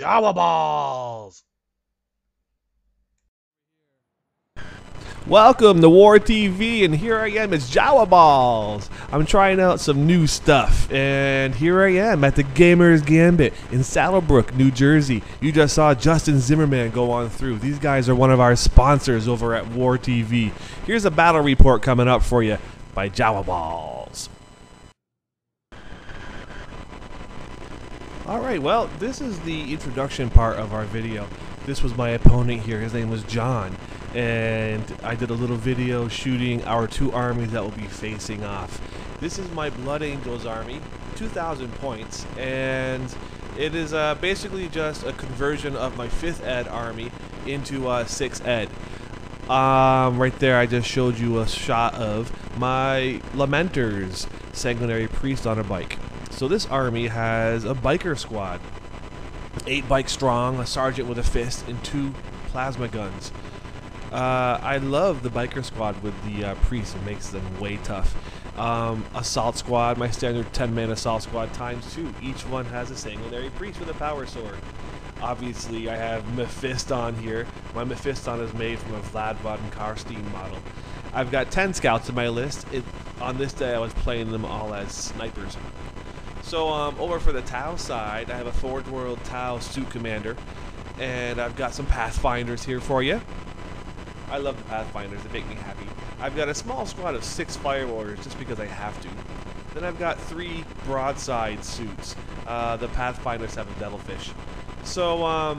Jawa balls. Welcome to War TV, and here I am, it's Jawa Balls. I'm trying out some new stuff, and here I am at the Gamers Gambit in Saddlebrook, New Jersey. You just saw Justin Zimmerman go on through. These guys are one of our sponsors over at War TV. Here's a battle report coming up for you by Jawa Balls. Alright, well, this is the introduction part of our video. This was my opponent here. His name was John. And I did a little video shooting our two armies that will be facing off. This is my Blood Angels army, 2,000 points, and it is basically just a conversion of my 5th Ed army into 6th Ed. Right there I just showed you a shot of my Lamenter's Sanguinary Priest on a bike. So this army has a biker squad, 8 bikes strong, a sergeant with a fist, and 2 plasma guns. I love the biker squad with the priest. It makes them way tough. Assault squad, my standard 10-man assault squad times 2. Each one has a sanguinary priest with a power sword. Obviously, I have Mephiston here. My Mephiston is made from a Vlad von Karstein model. I've got 10 scouts in my list. On this day, I was playing them all as snipers. So over for the Tau side, I have a Forge World Tau suit commander, and I've got some Pathfinders here for you. I love the Pathfinders, they make me happy. I've got a small squad of 6 Fire Warriors just because I have to. Then I've got 3 broadside suits. The Pathfinders have a Devilfish. So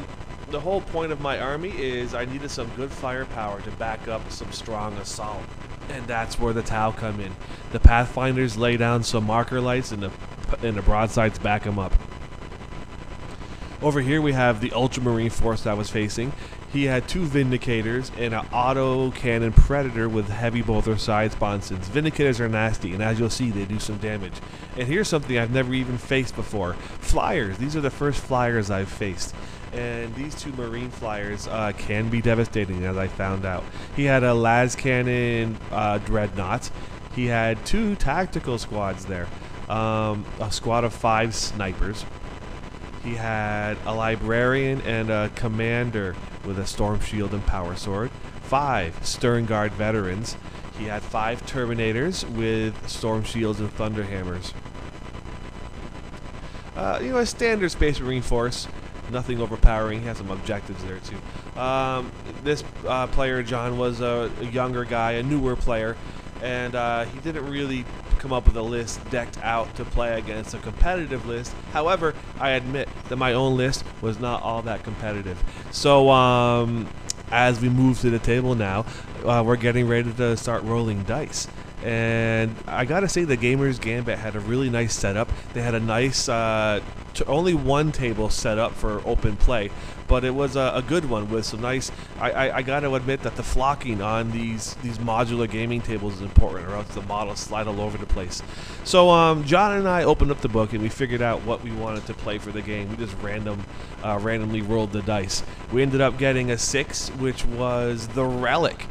the whole point of my army is I needed some good firepower to back up some strong assault. And that's where the Tau come in. The Pathfinders lay down some marker lights and the broadsides back them up. Over here we have the Ultramarine force I was facing. He had 2 Vindicators and an auto cannon Predator with heavy both their side sponsons. Vindicators are nasty, and as you'll see, they do some damage. And here's something I've never even faced before. Flyers. These are the first flyers I've faced. And these 2 Marine flyers can be devastating, as I found out. He had a las cannon Dreadnought. He had 2 tactical squads there. A squad of 5 snipers. He had a librarian and a commander with a storm shield and power sword. 5 Stern Guard veterans. He had 5 Terminators with storm shields and thunderhammers. You know, a standard Space Marine force. Nothing overpowering. He has some objectives there too. This player, John, was a younger guy, a newer player, and he didn't really come up with a list decked out to play against a competitive list. However, I admit that my own list was not all that competitive. So as we move to the table now, we're getting ready to start rolling dice. And I gotta say, the Gamers Gambit had a really nice setup. They had a nice only 1 table set up for open play, but it was a good one with some nice. I gotta admit that the flocking on these modular gaming tables is important, or else the models slide all over the place. So John and I opened up the book and we figured out what we wanted to play for the game. We just randomly rolled the dice. We ended up getting a 6, which was the Relic.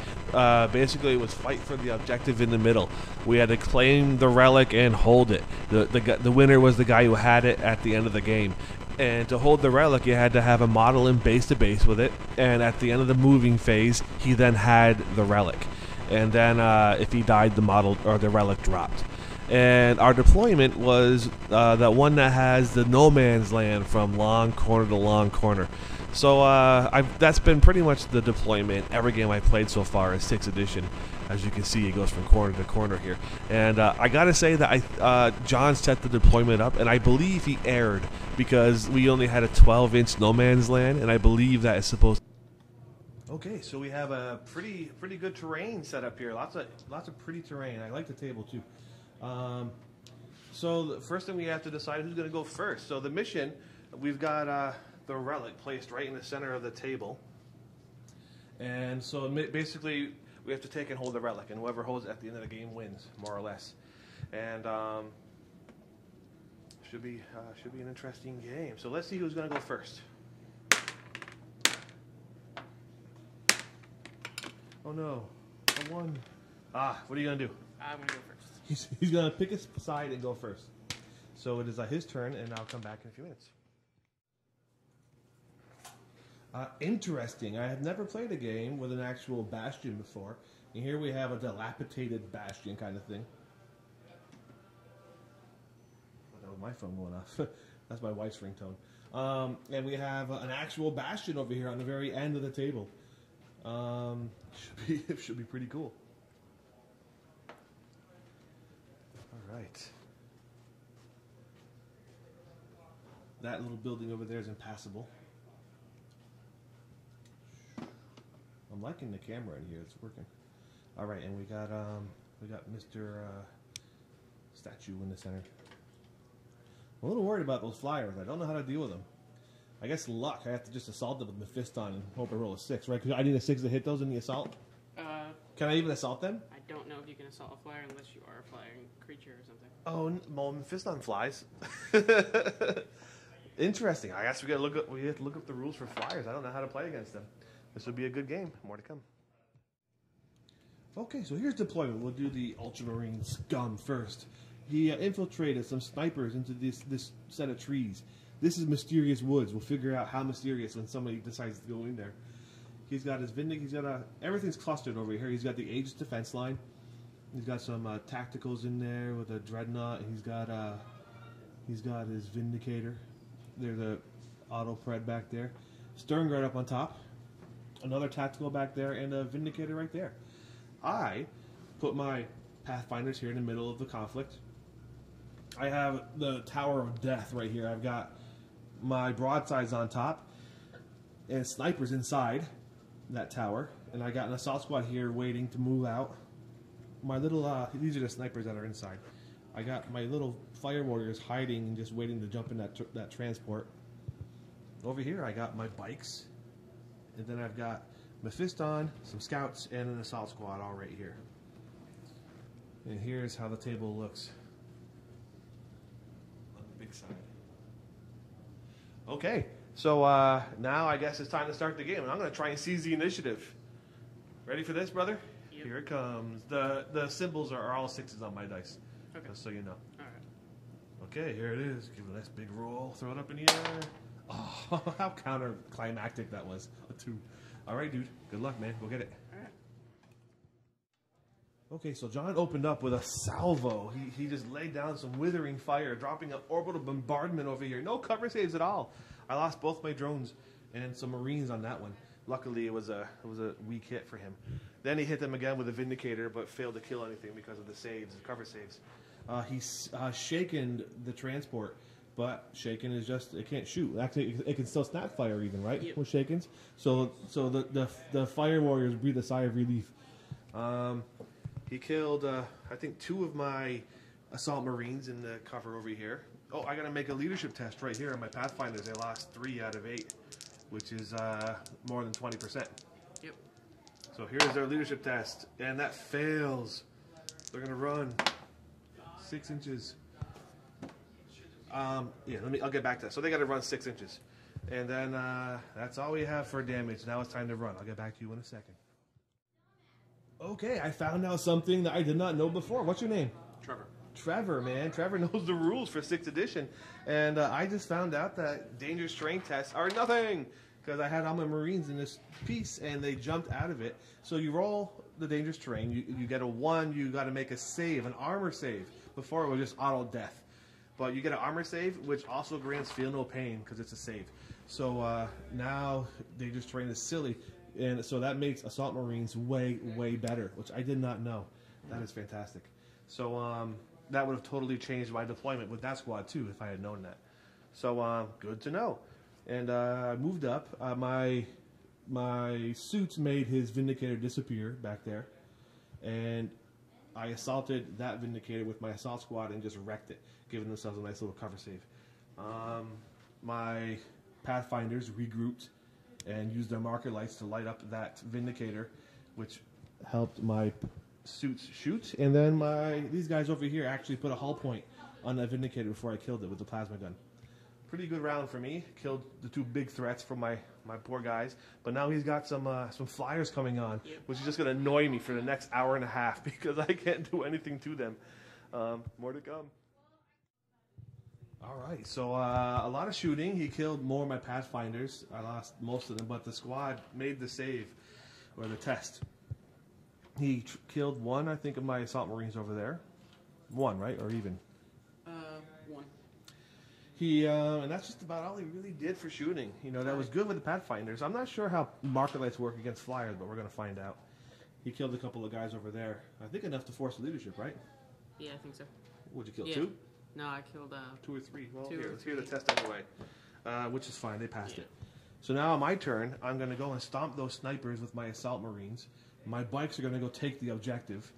Basically, it was fight for the objective in the middle. We had to claim the relic and hold it. The winner was the guy who had it at the end of the game. And to hold the relic, you had to have a model in base to base with it. And at the end of the moving phase, he then had the relic. And then if he died, the model or the relic dropped. And our deployment was that one that has the no man's land from long corner to long corner. So that's been pretty much the deployment. Every game I played so far is 6th edition. As you can see, it goes from corner to corner here. And I gotta say that John set the deployment up, and I believe he erred because we only had a 12-inch no man's land, and I believe that is supposed. Okay, so we have a pretty good terrain set up here. Lots of pretty terrain. I like the table too. So the first thing we have to decide who's going to go first. So the mission, we've got the relic placed right in the center of the table, and so basically we have to take and hold the relic, and whoever holds it at the end of the game wins, more or less. And should be an interesting game. So let's see who's going to go first. Oh no, I won. What are you going to do? I'm going to go first. He's going to pick a side and go first. So it is his turn, and I'll come back in a few minutes. Interesting. I have never played a game with an actual bastion before. And here we have a dilapidated bastion kind of thing. Oh, that was my phone going off. That's my wife's ringtone. And we have an actual bastion over here on the very end of the table. Should be pretty cool. All right. That little building over there is impassable. I'm liking the camera in here; it's working. All right, and we got Mr. Statue in the center. I'm a little worried about those flyers. I don't know how to deal with them. I guess luck. I have to just assault them with Mephiston and hope I roll a 6, right? Because I need a 6 to hit those in the assault. Can I even assault them? I don't know if you can assault a flyer unless you are a flying creature or something. Oh, well, Mephiston flies. Interesting. I guess we have to look up the rules for flyers. I don't know how to play against them. This would be a good game. More to come. Okay, so here's deployment. We'll do the Ultramarine scum first. He infiltrated some snipers into this set of trees. This is mysterious woods. We'll figure out how mysterious when somebody decides to go in there. He's got his Vindic. He's got everything's clustered over here. He's got the Aegis defense line. He's got some tacticals in there with a dreadnought. He's got his Vindicator. There's a auto pred back there. Stern guard up on top. Another tactical back there, and a Vindicator right there. I put my Pathfinders here in the middle of the conflict. I have the Tower of Death right here. I've got my broadsides on top and snipers inside that tower. And I got an assault squad here waiting to move out. My little, these are the snipers that are inside. I got my little fire warriors hiding and just waiting to jump in that transport. Over here I got my bikes. And then I've got Mephiston, some scouts, and an assault squad all right here. And here's how the table looks on the big side. Okay, so now I guess it's time to start the game. And I'm going to try and seize the initiative. Ready for this, brother? Yep. Here it comes. The symbols are all 6s on my dice. Okay. Just so you know. All right. Okay, here it is. Give it a nice big roll. Throw it up in the air. Oh, how counter-climactic that was. A 2. All right, dude. Good luck, man. Go get it. All right. Okay, so John opened up with a salvo. He just laid down some withering fire, dropping an orbital bombardment over here. No cover saves at all. I lost both my drones and some Marines on that one. Luckily, it was a weak hit for him. Then he hit them again with a Vindicator, but failed to kill anything because of the saves, the cover saves. He's shaken the transport. But shaken is just, it can't shoot. Actually, it can still snap fire even, right? Yep. With shakens. So the fire warriors breathe a sigh of relief. He killed, I think, 2 of my assault marines in the cover over here. Oh, I got to make a leadership test right here on my Pathfinders. They lost 3 out of 8, which is more than 20%. Yep. So here's their leadership test, and that fails. They're going to run 6 inches. Yeah, I'll get back to that. So they got to run 6 inches. And then that's all we have for damage. Now it's time to run. I'll get back to you in a second. Okay, I found out something that I did not know before. What's your name? Trevor. Trevor, man. Trevor knows the rules for 6th edition. And I just found out that dangerous terrain tests are nothing. Because I had all my Marines in this piece, and they jumped out of it. So you roll the dangerous terrain. You get a 1. You got to make a save, an armor save. Before it was just auto death. But you get an armor save, which also grants feel no pain because it's a save. So now dangerous terrain is silly, and so that makes assault marines way, way better, which I did not know. That is fantastic. So that would have totally changed my deployment with that squad too if I had known that. So good to know. And I moved up. My suits made his Vindicator disappear back there, and I assaulted that Vindicator with my assault squad and just wrecked it, giving themselves a nice little cover save. My Pathfinders regrouped and used their marker lights to light up that Vindicator, which helped my suits shoot. And then these guys over here actually put a hull point on that Vindicator before I killed it with the plasma gun. Pretty good round for me. Killed the 2 big threats from my poor guys. But now he's got some flyers coming on, yep, which is just going to annoy me for the next hour and a half because I can't do anything to them. More to come. All right, so a lot of shooting. He killed more of my Pathfinders. I lost most of them, but the squad made the save, or the test. He killed one, I think, of my Assault Marines over there. One, right? Or even? One. He, and that's just about all he really did for shooting. You know, that was good with the Pathfinders. I'm not sure how market lights work against flyers, but we're going to find out. He killed a couple of guys over there. I think enough to force the leadership, right? Yeah, I think so. Would you kill Yeah. two? No, I killed 2 or 3. Well, two here, or let's hear the three. test anyway. Which is fine. They passed it. So now on my turn, I'm going to go and stomp those snipers with my Assault Marines. My bikes are going to go take the objective.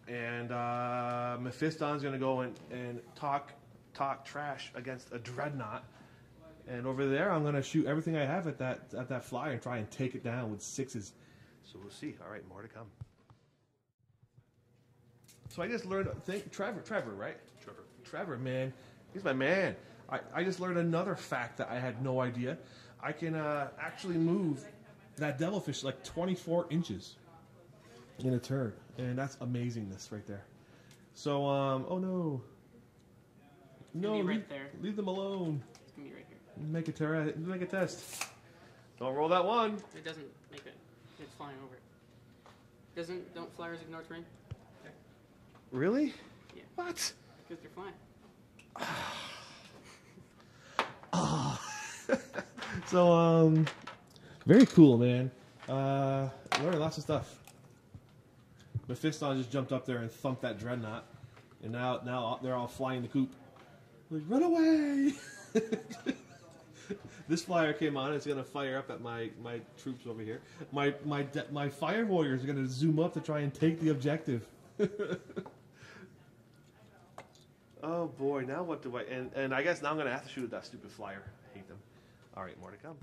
And Mephiston's going to go and talk trash against a Dreadnought. And over there, I'm going to shoot everything I have at that flyer and try and take it down with 6s. So we'll see. All right, more to come. So I just learned, Trevor, right? Trevor, man. He's my man. I just learned another fact that I had no idea. I can actually move that devilfish like 24 inches in a turn. And that's amazingness right there. So, oh no. No, right there. leave them alone. It's gonna be right here. Make a test. Don't roll that one. It doesn't make it. It's flying over it. Don't flyers ignore terrain? Really? Yeah. What? Because they're flying. So, very cool, man. Learning lots of stuff. Mephiston just jumped up there and thumped that Dreadnought. And now they're all flying the coop. Like, run away! This flyer came on. It's going to fire up at my troops over here. My fire warriors are going to zoom up to try and take the objective. Oh boy, now what do I... And I guess now I'm going to have to shoot at that stupid flyer. I hate them. All right, more to come.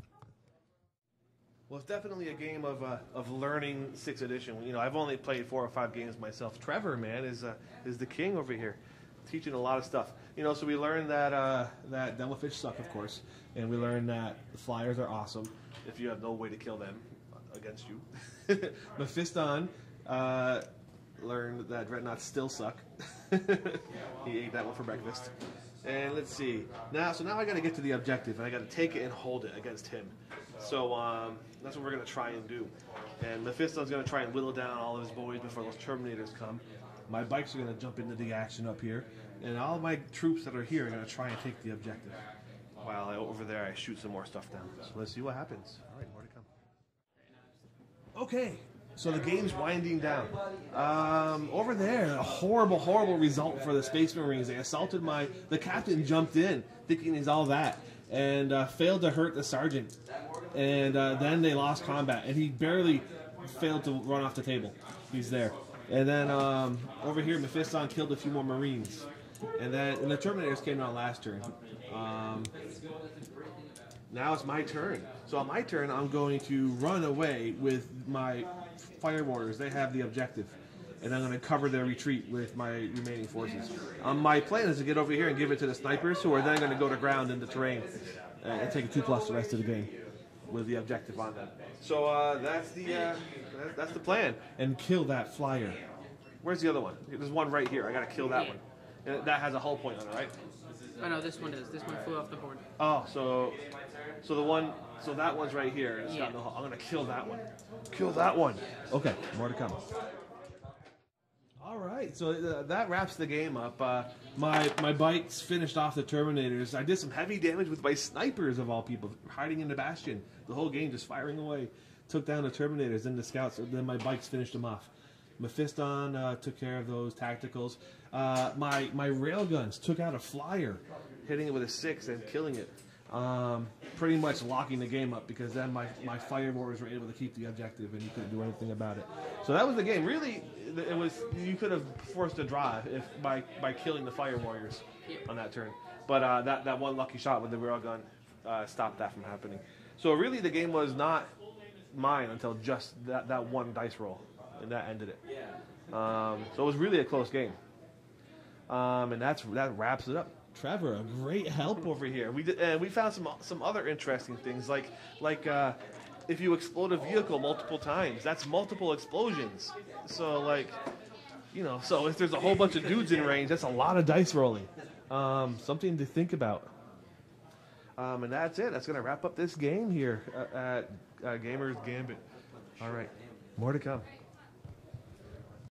Well, it's definitely a game of learning 6th edition. You know, I've only played 4 or 5 games myself. Trevor, man, is the king over here, teaching a lot of stuff. You know, so we learned that that devilfish suck, of course, and we learned that the flyers are awesome if you have no way to kill them against you. Mephiston learned that Dreadnoughts still suck. He ate that one for breakfast. And let's see. Now I got to get to the objective, and I got to take it and hold it against him. So that's what we're going to try and do. And Mephiston's going to try and whittle down all of his boys before those Terminators come. My bikes are going to jump into the action up here. And all of my troops that are here are going to try and take the objective. While over there I shoot some more stuff down. So let's see what happens. All right, more to come. Okay, so the game's winding down. Over there, a horrible result for the Space Marines. They assaulted the captain jumped in, thinking he's all that, and failed to hurt the sergeant. And then they lost combat, and he barely failed to run off the table. He's there. And then over here, Mephiston killed a few more Marines. And the Terminators came out last turn. Now it's my turn. So on my turn, I'm going to run away with my Fire Warriors. They have the objective. And I'm going to cover their retreat with my remaining forces. My plan is to get over here and give it to the snipers, who are then going to go to ground in the terrain and take a 2+ the rest of the game with the objective on them. So that's the plan. And kill that flyer. Where's the other one? There's one right here. I got to kill that one. And that has a hull point on it, right? Oh no, this one does. This one flew off the board. Oh, so that one's right here. It's got no hull. I'm gonna kill that one. Kill that one. Okay, more to come. All right, so that wraps the game up. My bikes finished off the Terminators. I did some heavy damage with my snipers, of all people, hiding in the Bastion. The whole game just firing away. Took down the Terminators, then the scouts, then my bikes finished them off. Mephiston took care of those tacticals. My railguns took out a flyer, hitting it with a 6 and killing it. Pretty much locking the game up, because then my fire warriors were able to keep the objective and you couldn't do anything about it. So that was the game. Really, you could have forced a draw by killing the fire warriors on that turn. But that one lucky shot with the railgun stopped that from happening. So really the game was not mine until just that one dice roll. And that ended it. So it was really a close game. And that wraps it up. Trevor, a great help over here. We found some other interesting things, like if you explode a vehicle multiple times, that's multiple explosions. So so if there's a whole bunch of dudes in range, that's a lot of dice rolling. Something to think about. And that's it. That's going to wrap up this game here at Gamers Gambit. All right. More to come.